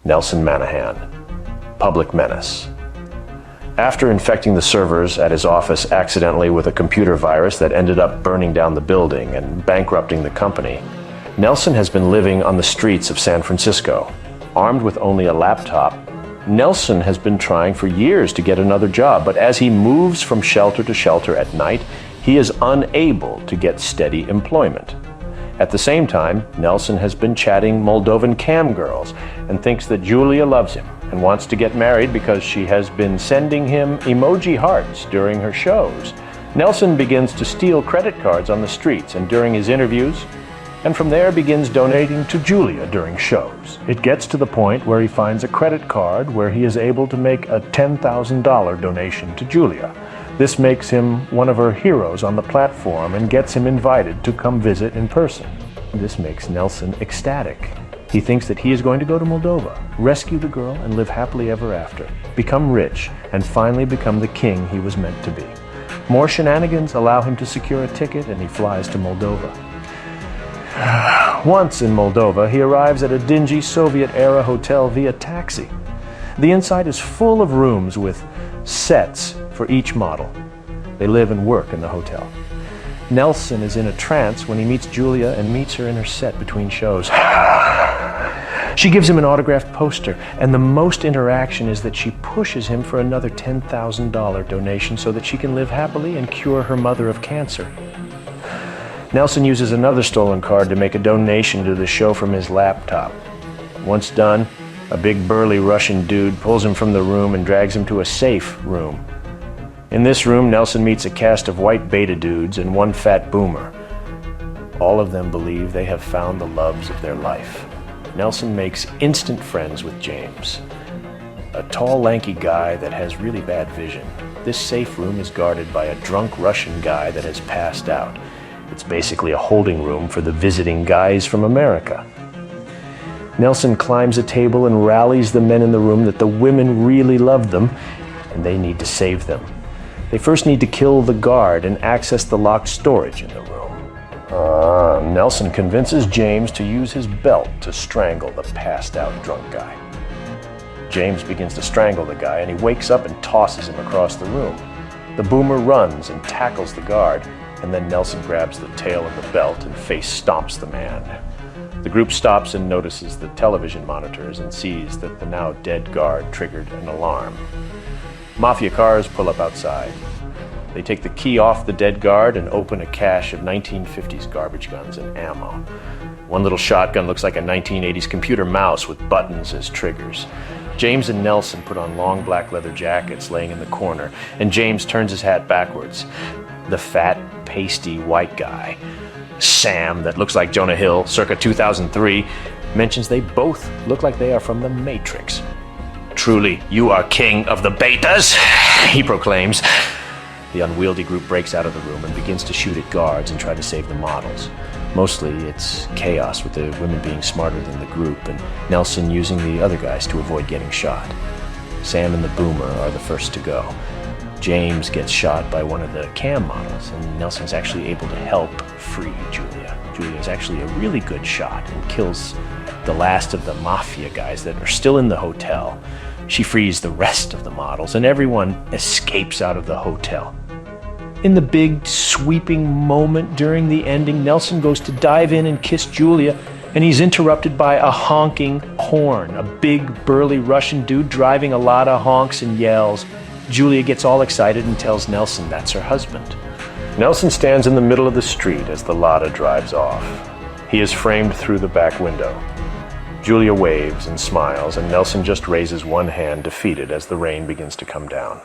Nelson Manahan, public menace. After infecting the servers at his office accidentally with a computer virus that ended up burning down the building and bankrupting the company, Nelson has been living on the streets of San Francisco. Armed with only a laptop, Nelson has been trying for years to get another job, but as he moves from shelter to shelter at night, he is unable to get steady employment. At the same time, Nelson has been chatting Moldovan cam girls and thinks that Julia loves him and wants to get married because she has been sending him emoji hearts during her shows. Nelson begins to steal credit cards on the streets and during his interviews, and from there begins donating to Julia during shows. It gets to the point where he finds a credit card where he is able to make a $10,000 donation to Julia. This makes him one of her heroes on the platform and gets him invited to come visit in person. This makes Nelson ecstatic. He thinks that he is going to go to Moldova, rescue the girl, and live happily ever after, become rich, and finally become the king he was meant to be. More shenanigans allow him to secure a ticket, and he flies to Moldova. Once in Moldova, he arrives at a dingy Soviet-era hotel via taxi. The inside is full of rooms with sets for each model. They live and work in the hotel. Nelson is in a trance when he meets Julia and meets her in her set between shows. She gives him an autographed poster, and the most interaction is that she pushes him for another $10,000 donation so that she can live happily and cure her mother of cancer. Nelson uses another stolen card to make a donation to the show from his laptop. Once done, a big burly Russian dude pulls him from the room and drags him to a safe room. In this room, Nelson meets a cast of white beta dudes and one fat boomer. All of them believe they have found the loves of their life. Nelson makes instant friends with James, a tall, lanky guy that has really bad vision. This safe room is guarded by a drunk Russian guy that has passed out. It's basically a holding room for the visiting guys from America. Nelson climbs a table and rallies the men in the room that the women really love them, and they need to save them. They first need to kill the guard and access the locked storage in the room. Nelson convinces James to use his belt to strangle the passed-out drunk guy. James begins to strangle the guy, and he wakes up and tosses him across the room. The boomer runs and tackles the guard, and then Nelson grabs the tail of the belt and face stomps the man. The group stops and notices the television monitors and sees that the now dead guard triggered an alarm. Mafia cars pull up outside. They take the key off the dead guard and open a cache of 1950s garbage guns and ammo. One little shotgun looks like a 1980s computer mouse with buttons as triggers. James and Nelson put on long black leather jackets laying in the corner, and James turns his hat backwards. The fat, pasty white guy, Sam, that looks like Jonah Hill, circa 2003, mentions they both look like they are from the Matrix. "Truly, you are king of the betas," he proclaims. The unwieldy group breaks out of the room and begins to shoot at guards and try to save the models. Mostly it's chaos, with the women being smarter than the group and Nelson using the other guys to avoid getting shot. Sam and the boomer are the first to go. James gets shot by one of the cam models, and Nelson's actually able to help free Julia. Julia is actually a really good shot and kills the last of the mafia guys that are still in the hotel. She frees the rest of the models, and everyone escapes out of the hotel. In the big, sweeping moment during the ending, Nelson goes to dive in and kiss Julia, and he's interrupted by a honking horn, a big, burly Russian dude driving a lot of honks and yells. Julia gets all excited and tells Nelson that's her husband. Nelson stands in the middle of the street as the Lada drives off. He is framed through the back window. Julia waves and smiles, and Nelson just raises one hand, defeated, as the rain begins to come down.